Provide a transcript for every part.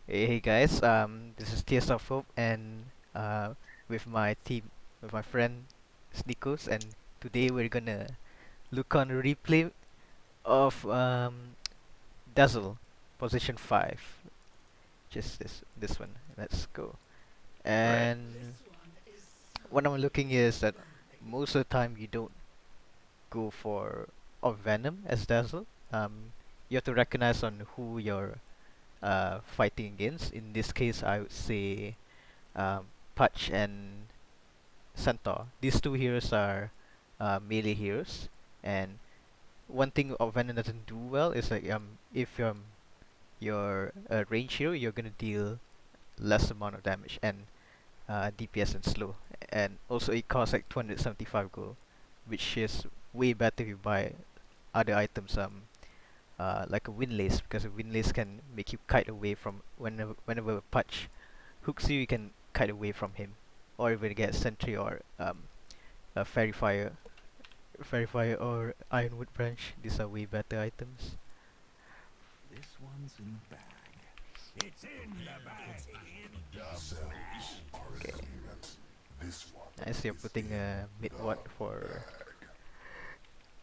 Hey guys, this is Tears of Hope, and uh, with my team, with my friend Sneakos, and today we're gonna look on a replay of Dazzle, position 5. Just this one. Let's go. Right. And what I'm looking is that most of the time you don't go for Venom as Dazzle. You have to recognize on who you're fighting against. In this case, I would say Patch and Centaur. These two heroes are melee heroes, and one thing Venom doesn't do well is like if you're a range hero, you're gonna deal less amount of damage and DPS and slow, and also it costs like 275 gold, which is way better if you buy other items like a windlace, because a windlace can make you kite away from whenever a Patch hooks you, you can kite away from him, or even get sentry or fairy fire or ironwood branch. These are way better items. This one's in the bag. It's in the bag. Okay, nice. You're putting a mid ward for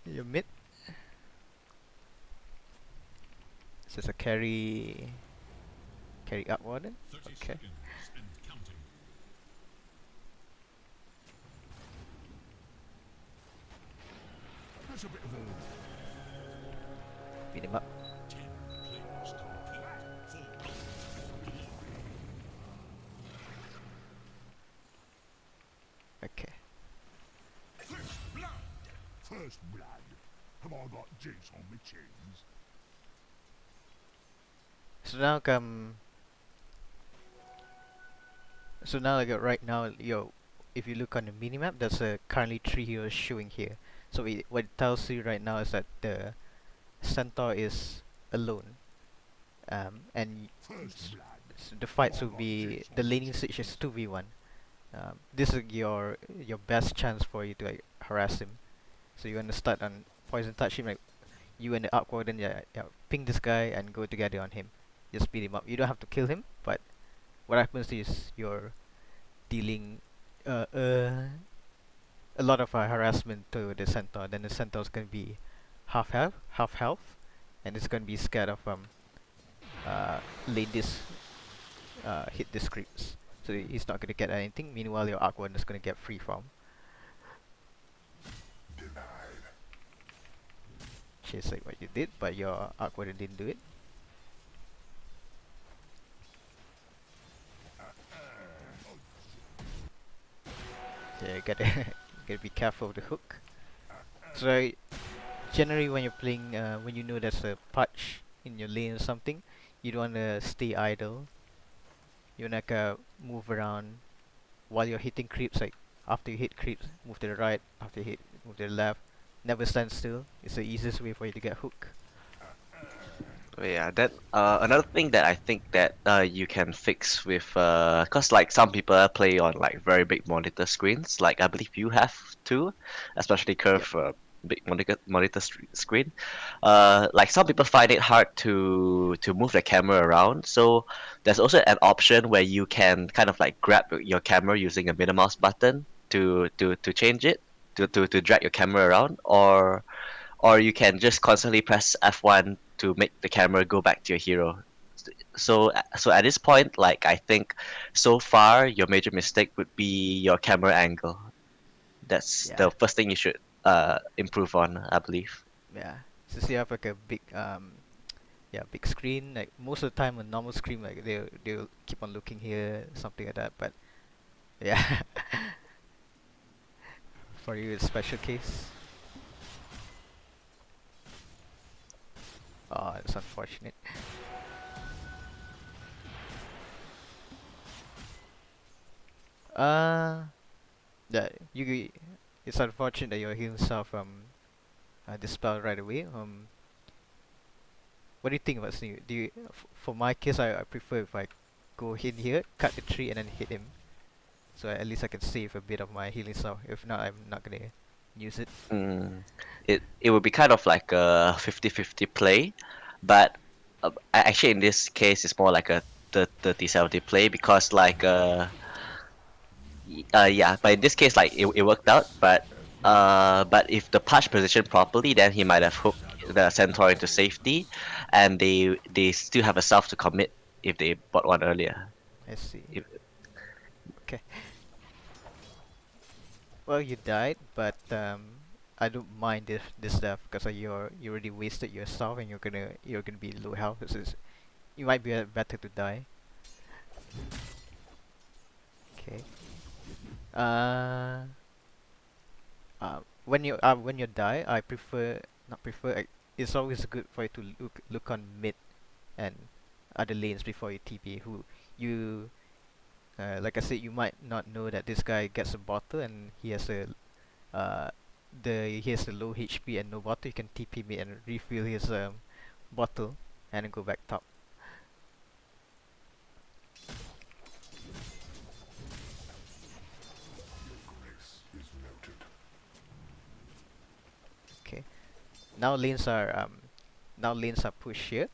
your mid. This is a carry up warden. 30 Okay, seconds and counting. That's a bit of a beat him up. 10 players compete for Okay, first blood. First blood. Have I got juice on my chains? so now like right now, if you look on the minimap, there's currently 3 heroes showing here. So what it tells you right now is that the Centaur is alone, and First blood. the Have fights I will got be juice on the my laning switch is chains? 2v1. This is your best chance for you to like harass him. So you want to start on poison touch him, like you and the Arc Warden, yeah, ping this guy and go together on him. Just beat him up. You don't have to kill him, but what happens is you're dealing uh, uh, a lot of harassment to the Centaur. Then the Centaur's gonna be half health, and it's gonna be scared of lane this hit the scripts. So he's not gonna get anything. Meanwhile, your Arc Warden is gonna get free farm. Just like what you did, but your Arc Warden didn't do it. Yeah, you gotta gotta be careful of the hook. So generally, when you're playing, when you know there's a patch in your lane or something, you don't wanna stay idle. You wanna move around while you're hitting creeps. Like after you hit creeps, move to the right. After you hit, move to the left. Never stand still. It's the easiest way for you to get hook. Oh, yeah, that another thing that I think that you can fix with cause like some people play on like very big monitor screens, like I believe you have too, especially Yep. curve big monitor screen. Like some people find it hard to move the camera around. So there's also an option where you can kind of like grab your camera using a middle mouse button to change it to drag your camera around, or you can just constantly press F1 to make the camera go back to your hero. So at this point, like I think so far your major mistake would be your camera angle. That's Yeah. the first thing you should improve on, I believe. Yeah. Since you have like a big yeah, big screen, like most of the time a normal screen, like they'll keep on looking here, something like that. But yeah, for you it's special case. Oh, it's unfortunate. Uh, yeah, it's unfortunate that your healing self dispelled right away. What do you think about Sneak? For my case, I prefer if I go in here, cut the tree, and then hit him. So at least I can save a bit of my healing self. If not, I'm not gonna use it. Mm, it would be kind of like a 50-50 play, but actually in this case it's more like a the T70 play because like yeah, but in this case like it worked out, but if the patch positioned properly, then he might have hooked the Centaur into safety, and they still have a self to commit if they bought one earlier. I see. If, Okay. Well, you died, but I don't mind this stuff because you already wasted your stuff and you're gonna be low health. You might be better to die. Okay. Uh, when you die, I prefer not prefer. It's always good for you to look on mid and other lanes before you TP. Who you like I said, you might not know that this guy gets a bottle and he has a uh he has a low HP and no bottle. You can TP mid and refill his bottle and then go back top. Is noted. Okay. Now lanes are pushed here.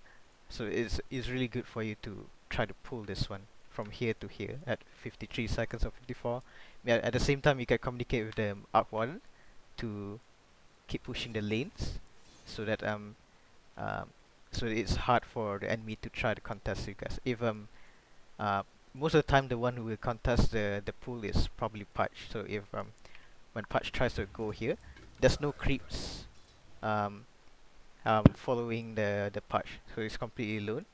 So it's really good for you to try to pull this one from here to here at 53 seconds or 54. Yeah, at the same time, you can communicate with the Arc Warden to keep pushing the lanes, so that um so it's hard for the enemy to try to contest you guys. If uh most of the time the one who will contest the pool is probably Patch. So if when Patch tries to go here, there's no creeps um following the patch, so it's completely alone.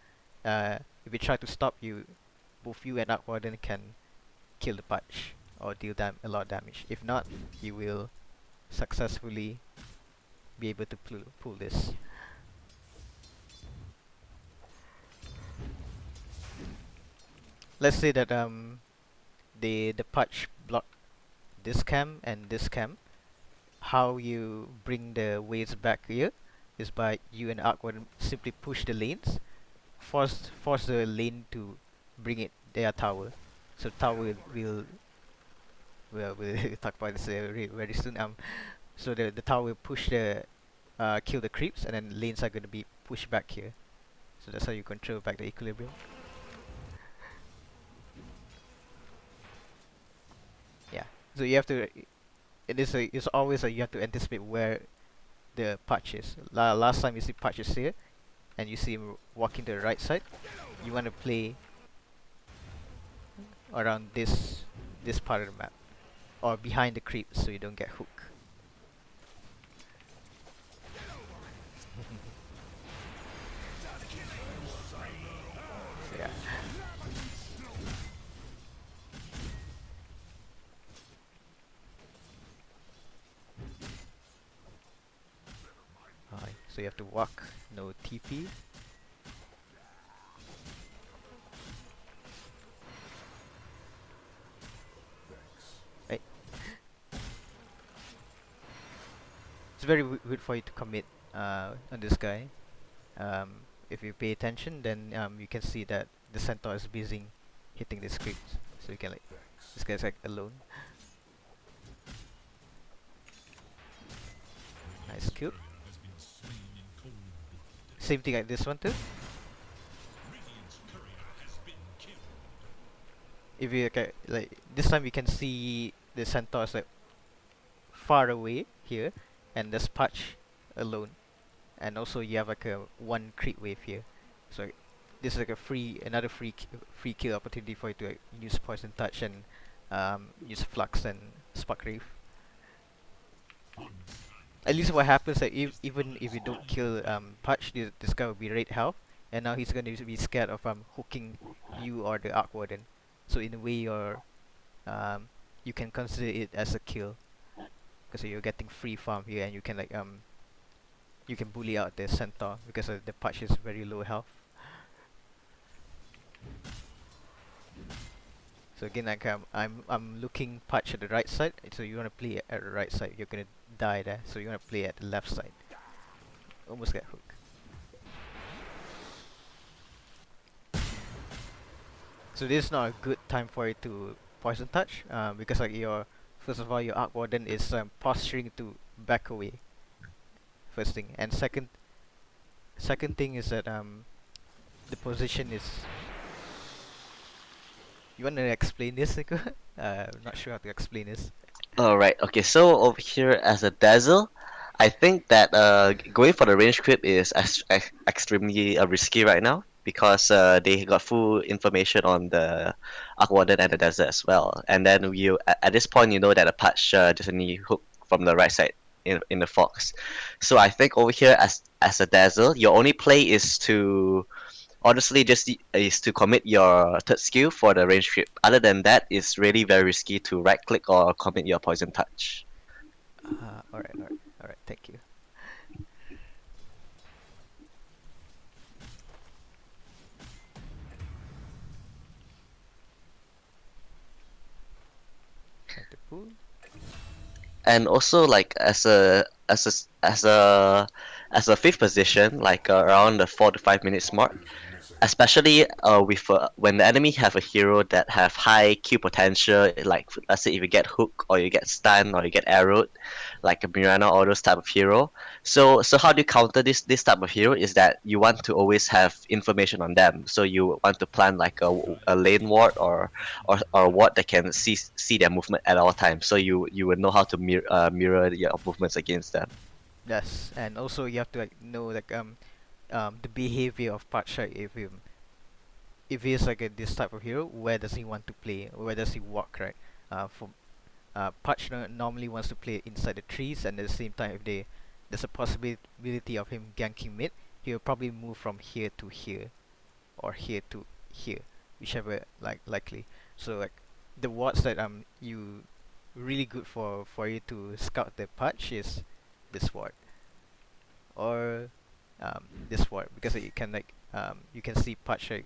If we try to stop you, both you and Arc Warden can kill the patch or deal a lot of damage. If not, you will successfully be able to pull this. Let's say that the patch block this cam and this cam. How you bring the waves back here is by you and Arc Warden simply push the lanes, force the lane to bring it their tower. So tower we'll talk about this very soon. So the tower will push the kill the creeps, and then lanes are gonna be pushed back here. So that's how you control back the equilibrium. Yeah. So you have to. It's always you have to anticipate where the patch is. Last time you see patches here, and you see him walking to the right side. You want to play around this part of the map, or behind the creeps, so you don't get hooked. Yeah. Alright, so you have to walk, no TP. Right. It's very good for you to commit on this guy. If you pay attention, then you can see that the centaur is busy hitting the script, so you can like this guy's like alone. Nice kill. Same thing like this one too. If you like this time, you can see the centaurs like far away here, and there's Patch alone, and also you have like a one creep wave here. So this is like another free kill opportunity for you to use poison touch and use flux and spark reef. At least what happens that even if you don't kill Patch, this guy will be red health, and now he's gonna be scared of hooking you or the Arc Warden. So in a way, you can consider it as a kill, because you're getting free farm here, and you can you can bully out the centaur because the Patch is very low health. So again, like I'm looking Patch at the right side. So you wanna play at the right side, you're gonna die there. So you wanna play at the left side. Almost get hooked. So this is not a good time for you to poison touch, because like first of all your Arc Warden is posturing to back away. First thing, and second thing is that the position is You want to explain this, Nico? I'm not sure how to explain this. All right. Okay. So over here as a Dazzle, I think that going for the range creep is extremely risky right now because they got full information on the Arc Warden and the Desert as well. And then at this point you know that a patch doesn't need hook from the right side in the Fox. So I think over here as a Dazzle, your only play is to honestly just is to commit your third skill for the range creep. Other than that, it's really very risky to right click or commit your poison touch. Alright, alright, alright, thank you. Time to pull. And also like as a fifth position, like around the 4 to 5 minutes mark, especially with when the enemy have a hero that have high Q potential, like let's say if you get hook or you get stun or you get arrowed, like a Mirana or those type of hero. So how do you counter this type of hero is that you want to always have information on them. So you want to plan like a lane ward or a ward that can see their movement at all times. So you would know how to mirror your movements against them. Yes, and also you have to like know like the behavior of Pacha if he's like this type of hero, where does he want to play? Where does he walk, right? For Pacha normally wants to play inside the trees, and at the same time, if there's a possibility of him ganking mid, he'll probably move from here to here or here to here, whichever like likely. So like the wards that you really good for you to scout the patch is this ward or this ward because you can like you can see patch like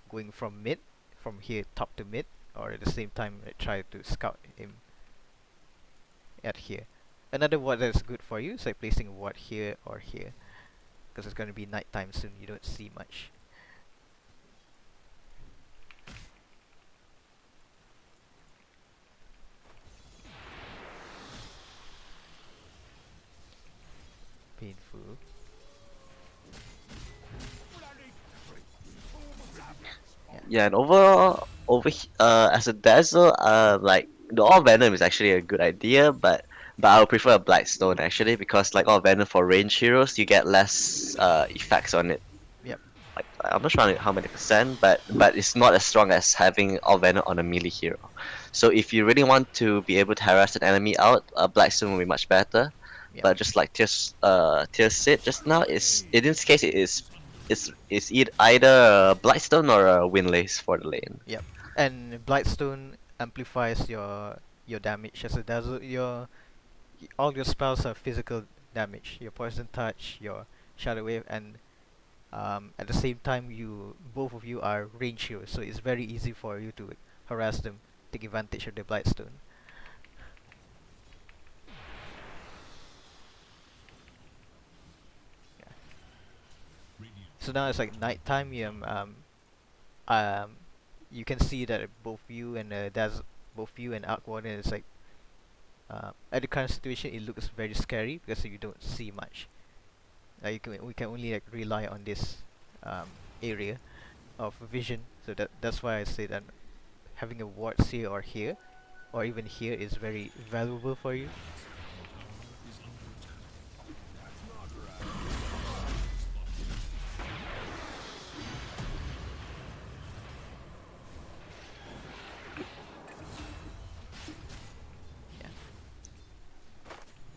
going from mid from here top to mid or at the same time try to scout him at here. Another ward that's good for you is like placing a ward here or here because it's going to be nighttime soon. You don't see much. Painful. Yeah. Yeah, and overall, as a Dazzle, like the all Venom is actually a good idea, but I would prefer a Blightstone actually because like all Venom for range heroes, you get less effects on it. Yep. Like I'm not sure how many percent, but it's not as strong as having all Venom on a melee hero. So if you really want to be able to harass an enemy out, a Blightstone will be much better. Yep. But just like Tears said just now, is in this case it is either a Blightstone or a Windlace for the lane. Yep. And Blightstone amplifies your damage as a dazzle. All your spells are physical damage. Your poison touch, your shadow wave, and at the same time, you both of you are range heroes, so it's very easy for you to harass them, take advantage of the Blightstone. Yeah. So now it's like nighttime. Um, you can see that both you and both you and Arc Warden is like at the current situation, it looks very scary because you don't see much. We can only like rely on this um, area of vision. So that's why I say that having a ward here or here, or even here, is very valuable for you. Yeah.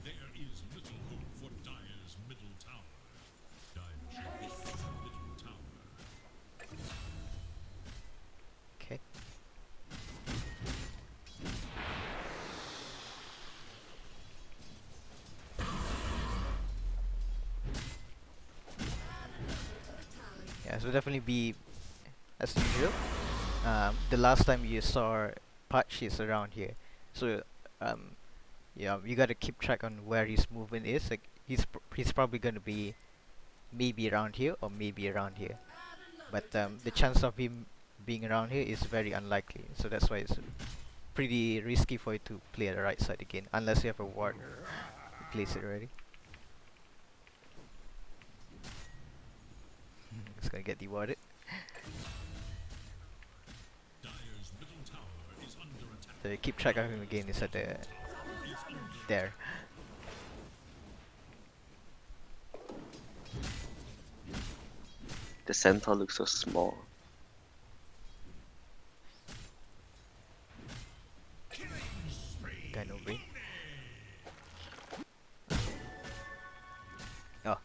There is little hope for Dire's middle tower. Dire shall fall middle tower. Okay. Yeah. So definitely be as usual. The last time you saw Patch is around here, so um, yeah, you gotta keep track on where his movement is. Like he's probably gonna be maybe around here or maybe around here, but the chance of him being around here is very unlikely. So that's why it's pretty risky for you to play at the right side again, unless you have a ward to place it already. It's gonna get dewarded. Dire So you keep track of him again. It's at the there. The centaur looks so small. Guy no brain. Oh,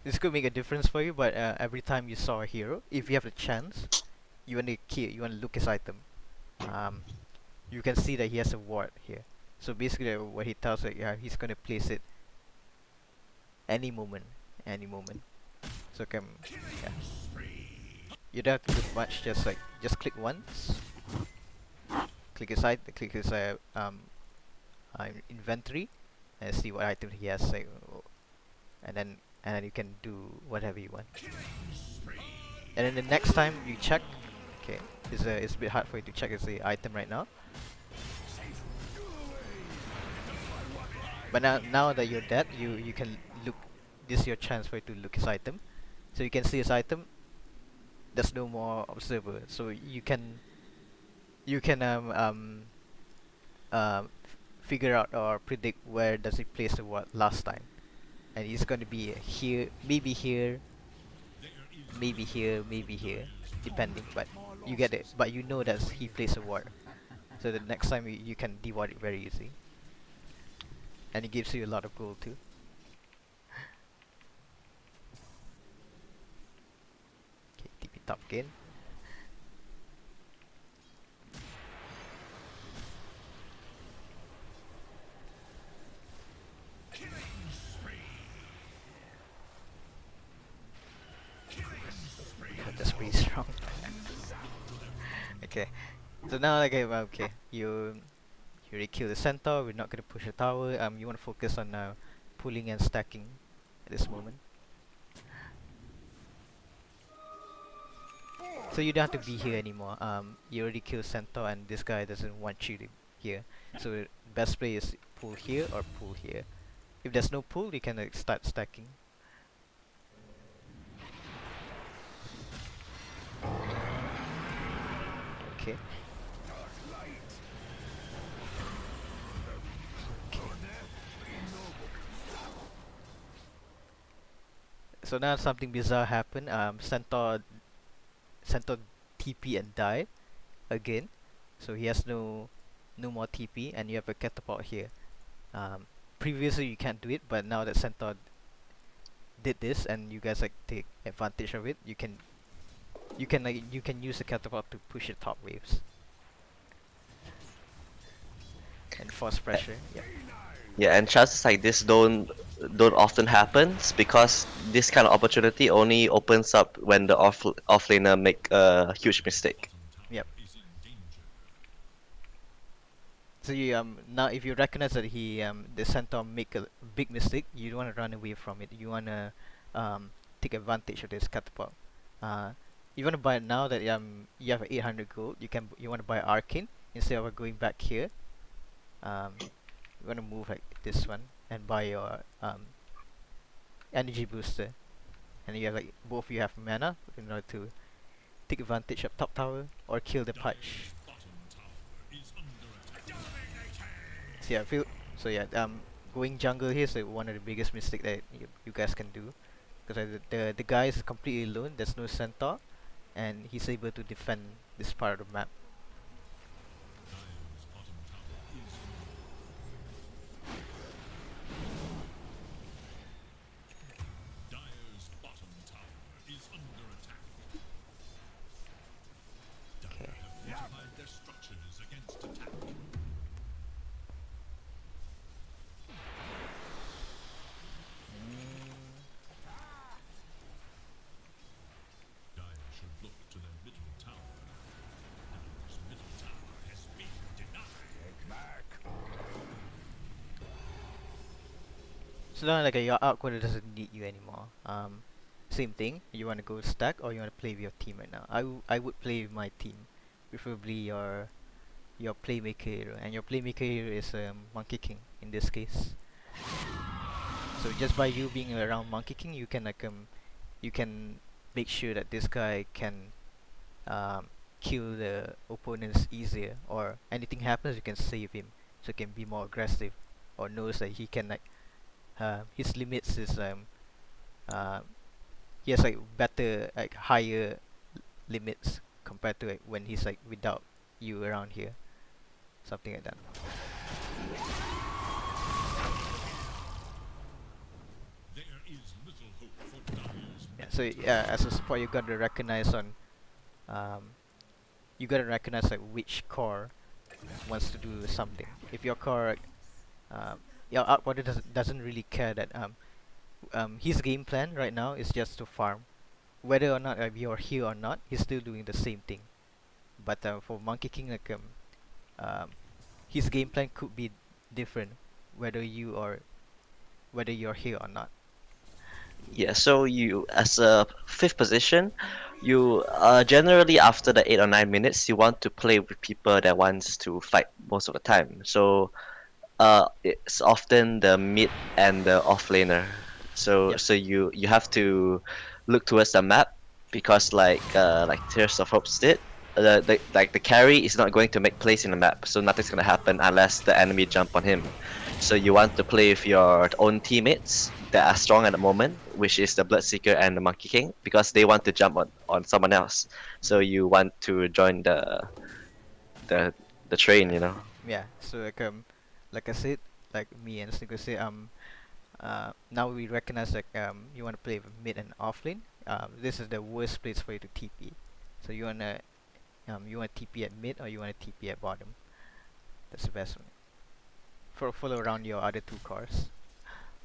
this could make a difference for you, but every time you saw a hero, if you have a chance, you want to kill, you want to look his item. Um, you can see that he has a ward here. So basically, what he tells you, yeah, he's gonna place it any moment, any moment. So yeah. You don't have to do much. Just click once, click his click his inventory, and see what item he has. And then you can do whatever you want. And then the next time you check, okay, it's a bit hard for you to check is the item right now. But now that you're dead, you can look. This is your chance for you to look his item. So you can see his item. There's no more observer, so you can figure out or predict where does he place the what last time, and he's gonna be here, maybe here, maybe here, maybe here, depending. But you get it. But you know that he plays a ward, so the next time you can deward it very easy, and it gives you a lot of gold too. Okay, TP top again. That's pretty strong. Okay, so now okay, you already kill the centaur. We're not gonna push the tower. You want to focus on pulling and stacking at this moment. So you don't have to be here anymore. You already killed centaur, and this guy doesn't want you to here. So best play is pull here or pull here. If there's no pull, you can start stacking. Okay. So now something bizarre happened. Centaur TP and die again. So he has no more TP, and you have a catapult here. Previously you can't do it, but now that Centaur did this, and you guys take advantage of it, you can use the catapult to push the top waves and force pressure. Yeah. Yeah, and chances like this don't often happen because this kind of opportunity only opens up when the offlaner make a huge mistake. Yep. is in danger. So you now if you recognize that the centaur make a big mistake, you don't want to run away from it. You want to take advantage of this catapult. You want to buy it now that you have 800 gold. You want to buy arcane instead of going back here. You want to move like this one and buy your energy booster, and you have both you have mana in order to take advantage of top tower or kill the patch. Bottom tower is under attack. So yeah, going jungle here is one of the biggest mistake that you guys can do, because the guy is completely alone. There's no centaur, and he's able to defend this part of the map. Dire's bottom tower is Dire's bottom tower is under attack. Okay. Dire have fortified their structures against attack. Dire should look to their middle tower. Dire's middle tower has been denied. So now your outquarter doesn't need you anymore. Same thing. You want to go stack or you want to play with your team right now? I would play with my team, preferably your playmaker hero, and your playmaker hero is Monkey King in this case. So just by you being around Monkey King, you can make sure that this guy can kill the opponents easier, or anything happens you can save him, so he can be more aggressive, or knows that he can like his limits is uh, he has like better like higher limits compared to like when he's like without you around here, something like that. There is little hope for Dire's Yeah, middle so tower. as a support you gotta recognize on you gotta recognize like which core wants to do something. If your core your outboarder doesn't really care that his game plan right now is just to farm. Whether or not you're here or not, he's still doing the same thing. But for Monkey King, like um, his game plan could be different, whether whether you're here or not. Yeah, so you, as a fifth position, you generally after the 8 or 9 minutes, you want to play with people that wants to fight most of the time. So it's often the mid and the offlaner. So Yep. so you have to look towards the map because like Tears of Hope did, the carry is not going to make plays in the map, so nothing's gonna happen unless the enemy jump on him. So you want to play with your own teammates that are strong at the moment, which is the Bloodseeker and the Monkey King, because they want to jump on someone else. So Hmm. you want to join the the train, you know. Yeah. So like I said, like me and Snicker say, now we recognize like you want to play with mid and off lane. This is the worst place for you to TP. So you want TP at mid or you want to TP at bottom. That's the best one. Follow around your other two cores.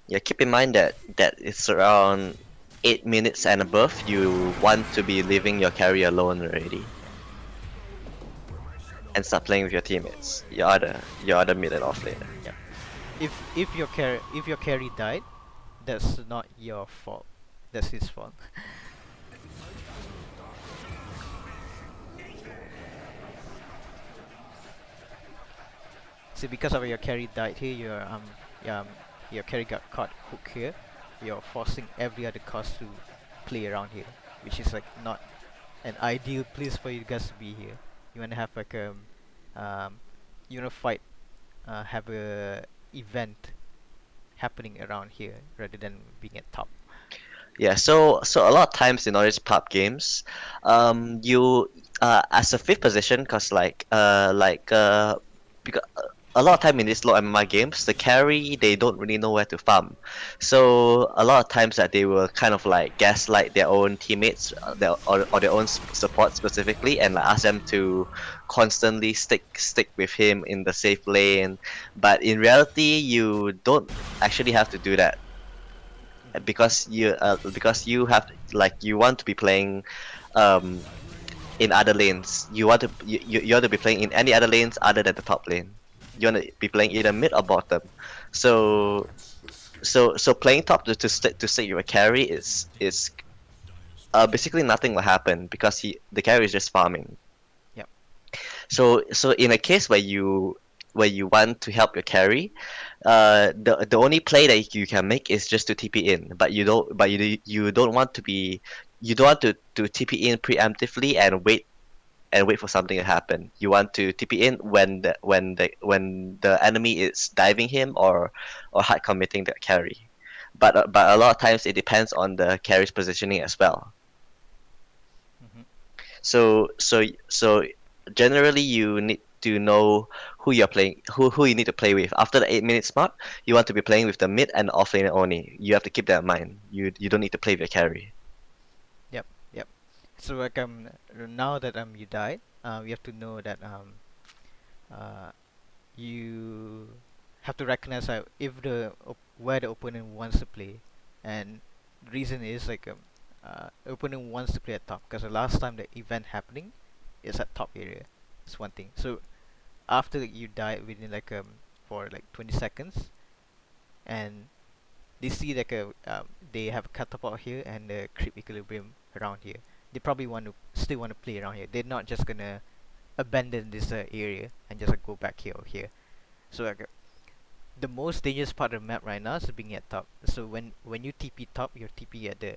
Yeah, keep in mind that it's around 8 minutes and above. You want to be leaving your carry alone already Yeah. and start playing with your teammates. Your other mid and off laner. Yep. If your carry died, that's not your fault. That's his fault. See, because of your carry died here, your carry got caught hook here. You're forcing every other cost to play around here, which is like not an ideal place for you guys to be here. You wanna have like um you wanna fight have a event happening around here rather than being at top. Yeah, so a lot of times in all these pub games, you as a fifth position, cause because a lot of time in these low MMI games, the carry they don't really know where to farm, so a lot of times that they will kind of like gaslight their own teammates, or their own support specifically, and like, ask them to constantly stick with him in the safe lane, but in reality, you don't actually have to do that Hmm. because you have like you want to be playing um in other lanes. You want to be playing in any other lanes other than the top lane. You want to be playing either mid or bottom. So so playing top to stick your carry is basically nothing will happen because the carry is just farming. Yep. So in a case where you want to help your carry, the only play that you can make is just to TP in, but you don't want to be you don't want to TP in preemptively and wait for something to happen. You want to TP in when the enemy is diving him or hard committing the carry. But a lot of times it depends on the carry's positioning as well. Hmm. So generally you need to know who you need to play with. After the 8 minutes mark, you want to be playing with the mid and off laner only. You have to keep that in mind. You don't need to play with your carry. Yep. Yep. So like now that you died, you have to know that uh you have to recognize if where the opponent wants to play, and the reason is like opponent wants to play at top because the last time the event happening is at top area. It's one thing. So after you die within like for like 20 seconds, and they see like they have a catapult here and the creep equilibrium around here, they probably want to still want to play around here. They're not just gonna abandon this area and just go back here or here. So like the most dangerous part of the map right now is being at top. So when you TP top, you're TP at the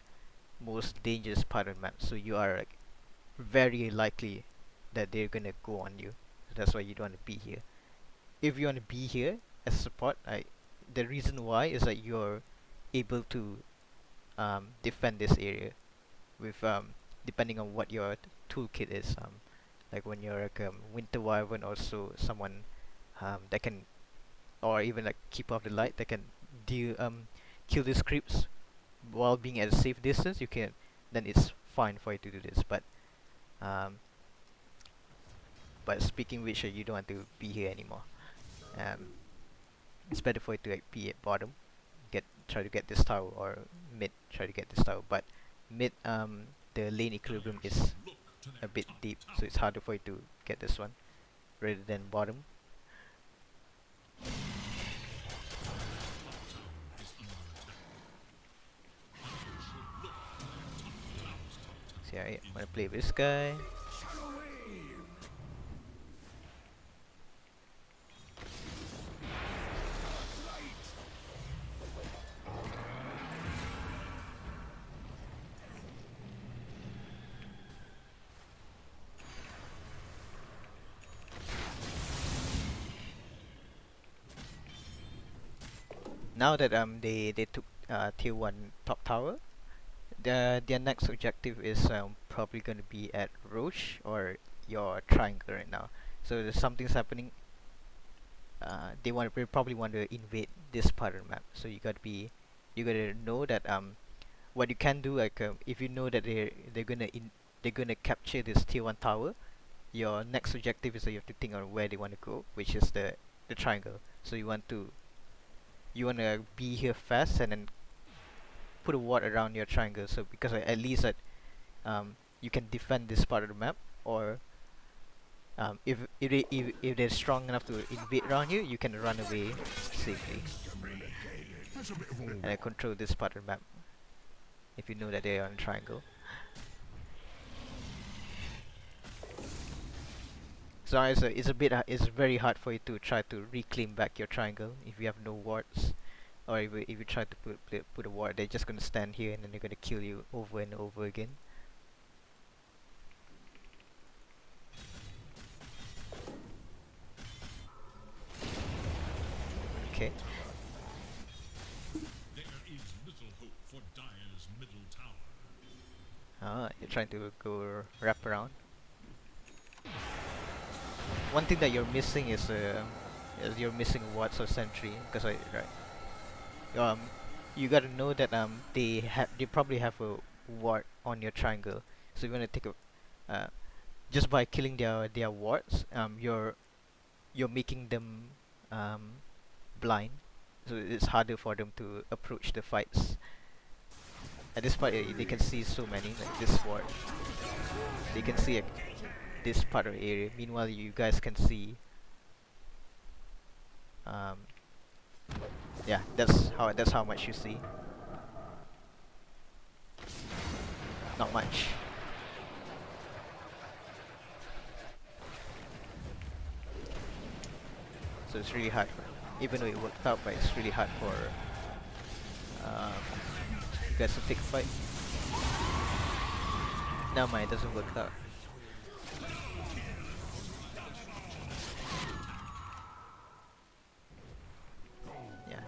most dangerous part of the map. So you are like very likely that they're gonna go on you. So that's why you don't want to be here. If you want to be here as support, the reason why is that you're able to defend this area with depending on what your toolkit is. Like when you're like Winter Wyvern, also someone that can, or even like Keeper of the Light that can deal kill these creeps while being at a safe distance. You can, then it's fine for you to do this. Um, but speaking which, you don't want to be here anymore. Um, it's better for you to like be at bottom, try to get this tower, or mid try to get this tower. But mid the lane equilibrium Dire is shall look to a their bit top deep, so tower. it's harder for you to get this one rather than bottom. So yeah, I'm gonna play this guy. Now that they took tier 1 top tower, their next objective is probably gonna be at Roche or your triangle right now. So there's something's happening. They probably want to invade this part of the map. So you gotta know that what you can do, like if you know that they're gonna capture this tier 1 tower, your next objective is that you have to think on where they want to go, which is the triangle. So you want to be here fast and then put a ward around your triangle, so because at least that you can defend this part of the map, or if they're strong enough to invade around you, you can run away safely and control this part of the map if you know that they are on triangle. So it's very hard for you to try to reclaim back your triangle if you have no wards, or if you try to put a ward, they're just gonna stand here and then they're gonna kill you over and over again. Okay. There is little hope for Dire's middle tower. You're trying to go wrap around. One thing that you're missing is you're missing wards or sentry, because um you gotta know that they probably have a ward on your triangle, so you're gonna take a just by killing their wards, you're making them um blind, so it's harder for them to approach the fights. At this point, they can see so many, like this ward. They can see this part of the area. Meanwhile, you guys can see. Um, yeah, that's how much you see. Not much. So it's really hard. Even though it worked out, but it's really hard for you guys to take a fight. No, mind, it doesn't work out. Yeah.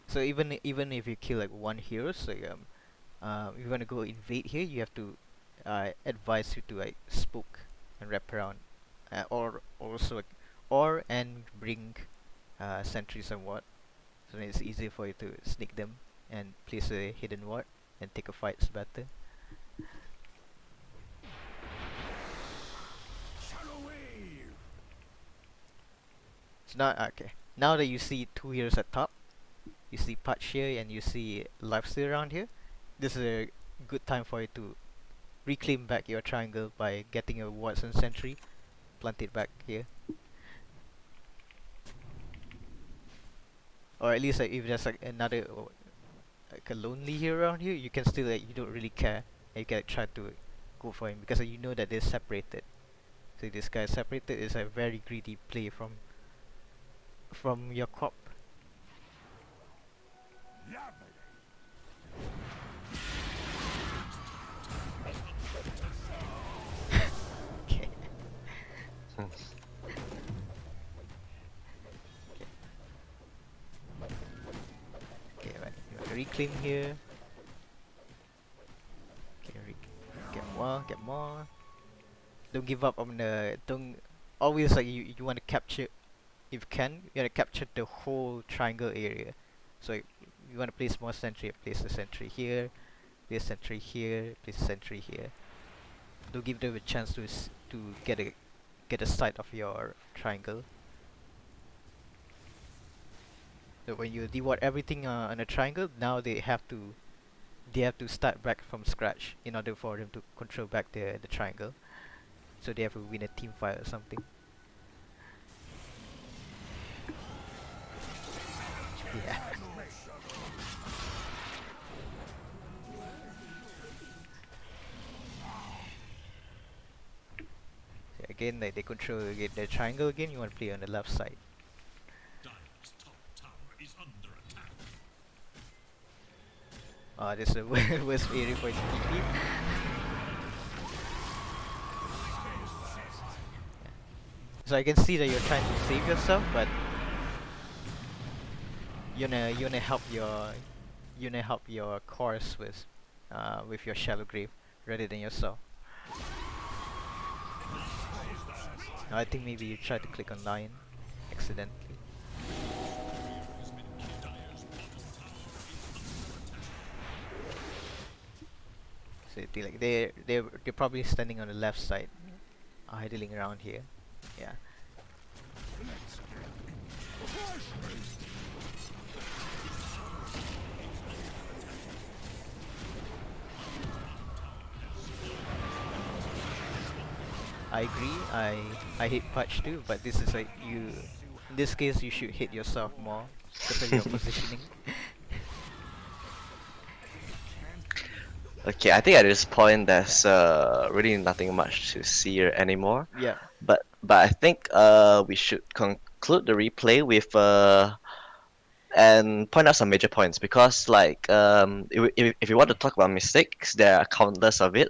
So even if you kill like one hero, so if you wanna go invade here, you have to advise you to like spook and wrap around, or also or and bring sentries and what, so then it's easier for you to sneak them and place a hidden ward and take a fight better. So now, okay, now that you see two heroes at top, you see Patch here and you see Lifesteal around here, this is a good time for you to reclaim back your triangle by getting a wards and sentry, plant it back here. Or at least like, if there's like another like a lonely hero around here, you can still you don't really care, and you can try to go for him because you know that they're separated. So this guy separated is a very greedy play from your cop. reclaim here. Okay, get more. Don't give up on the. Don't always like you want to capture. If you can, you want to capture the whole triangle area. So you want to place more sentry. Place the sentry here. Place sentry here. Place sentry here. Don't give them a chance to get a sight of your triangle. So when you deward everything on a triangle, now they have to start back from scratch in order for them to control back the triangle. So they have to win a team fight or something. Yeah. So again, like they control again the triangle again. You want to play on the left side. Dire's top tower is under attack. This is the worst area for TP. So I can see that you're trying to save yourself, but you wanna help your course with your shallow grave rather than yourself. Now I think maybe you tried to click on lion accidentally. So they're probably standing on the left side, idling around here. Yeah. I agree. I hate patch too, but this is like you. In this case, you should hit yourself more because of your positioning. Okay, I think at this point there's really nothing much to see here anymore. Yeah. But I think we should conclude the replay with and point out some major points because like if you want to talk about mistakes, there are countless of it.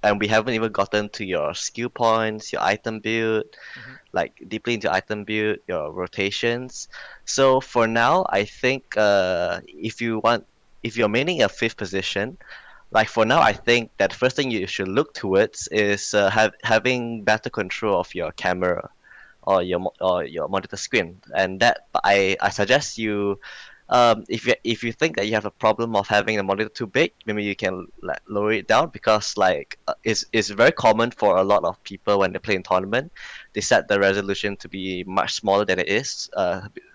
And we haven't even gotten to your skill points, your item build, Mhm. like deeply into item build, your rotations. So for now, I think if you're maining a fifth position, like for now, I think that the first thing you should look towards is having better control of your camera or or your monitor screen, and that I suggest you. If you think that you have a problem of having the monitor too big, maybe you can like lower it down because like it's very common for a lot of people when they play in tournament, they set the resolution to be much smaller than it is.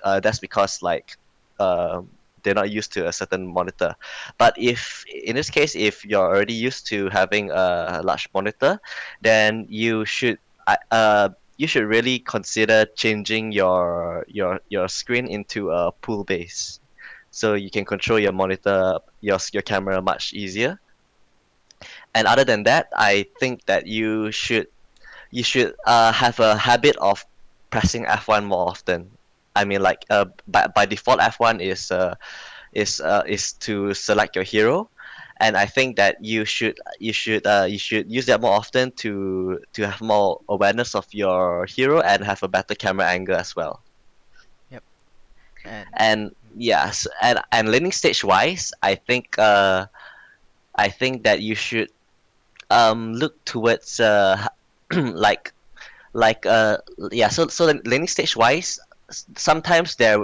That's because like uh, they're not used to a certain monitor. But if in this case, if you're already used to having a large monitor, then you should really consider changing your screen into a pool base, so you can control your monitor, your camera much easier. And other than that, I think that you should have a habit of pressing F1 more often. I mean, like by default, F1 is to select your hero, and I think that you should use that more often to have more awareness of your hero and have a better camera angle as well. Yep. And And yes, and laning stage wise, I think that you should look towards like like yeah so the laning stage wise, sometimes there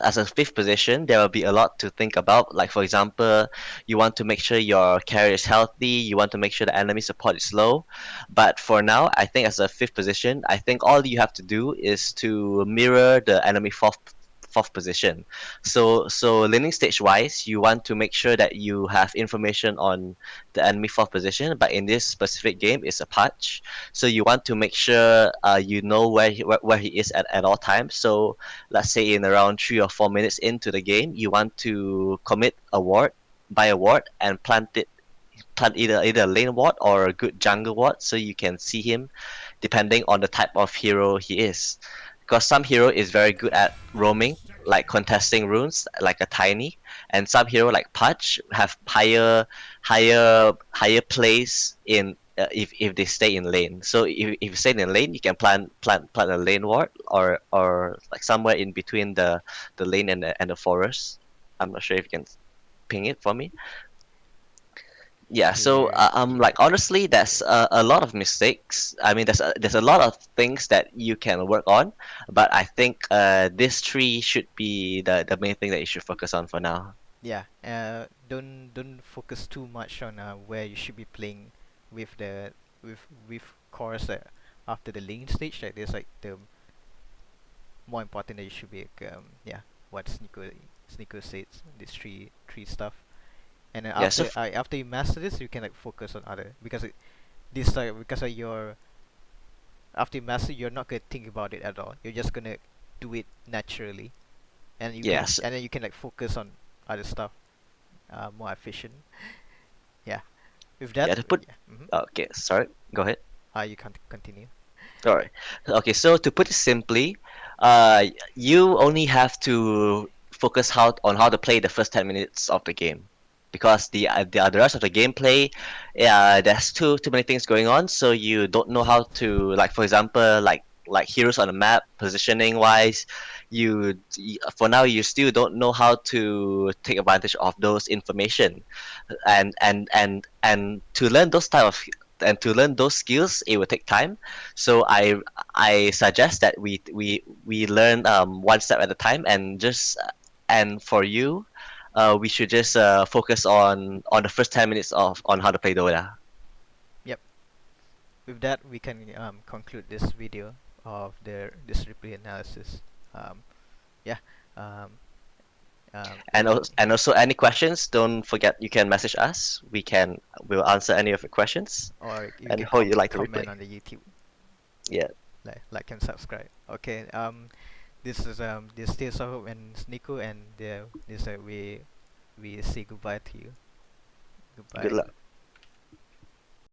as a fifth position there will be a lot to think about, like for example you want to make sure your carry is healthy, you want to make sure the enemy support is low. But for now, I think as a fifth position, I think all you have to do is to mirror the enemy fourth position. So laning stage wise, you want to make sure that you have information on the enemy fourth position, but in this specific game it's a patch, so you want to make sure you know where he is at all times. So let's say in around 3 or 4 minutes into the game, you want to commit a ward, buy a ward, and plant either a lane ward or a good jungle ward, so you can see him depending on the type of hero he is. Because some hero is very good at roaming, like contesting runes, like a tiny, and some hero like Patch have higher place in if they stay in lane. So if you stay in lane, you can plant a lane ward or like somewhere in between the lane and the forest. I'm not sure if you can. ping it for me. Yeah, so Here, like here. honestly, there's a lot of mistakes. I mean, there's a lot of things that you can work on, but I think this tree should be the main thing that you should focus on for now. Yeah. Don't focus too much on where you should be playing with the with cores after the lane stage. Like there's like the more important that you should be like, yeah, what Sneaker says, this tree stuff. And then Yeah, so after you master this, you can like focus on other, because this like because of your, after you master, you're not gonna think about it at all. You're just gonna do it naturally, and yes, and then you can like focus on other stuff, more efficient. Yeah. With that, yeah, to put yeah. okay, sorry, go ahead. You can't continue. All right. Okay, so to put it simply, you only have to focus how to play the first 10 minutes of the game, because the rest of the gameplay, yeah, there's too many things going on, so you don't know how to, like, for example, like heroes on the map positioning wise, for now you still don't know how to take advantage of those information, and to learn those type of and to learn those skills, it will take time. So I suggest that we learn one step at a time, and just and for you, we should just focus on the first 10 minutes of on how to play Dota. Yep. With that, we can conclude this video of this replay analysis. Um, yeah. Um, And thank you. and also any questions, don't forget you can message us. We'll answer any of your questions, Or you and can hope you like the comment replay. on the YouTube, Yeah, like and subscribe. Okay. This is this is Soho and Nico, and this we say goodbye to you. good Goodbye. luck.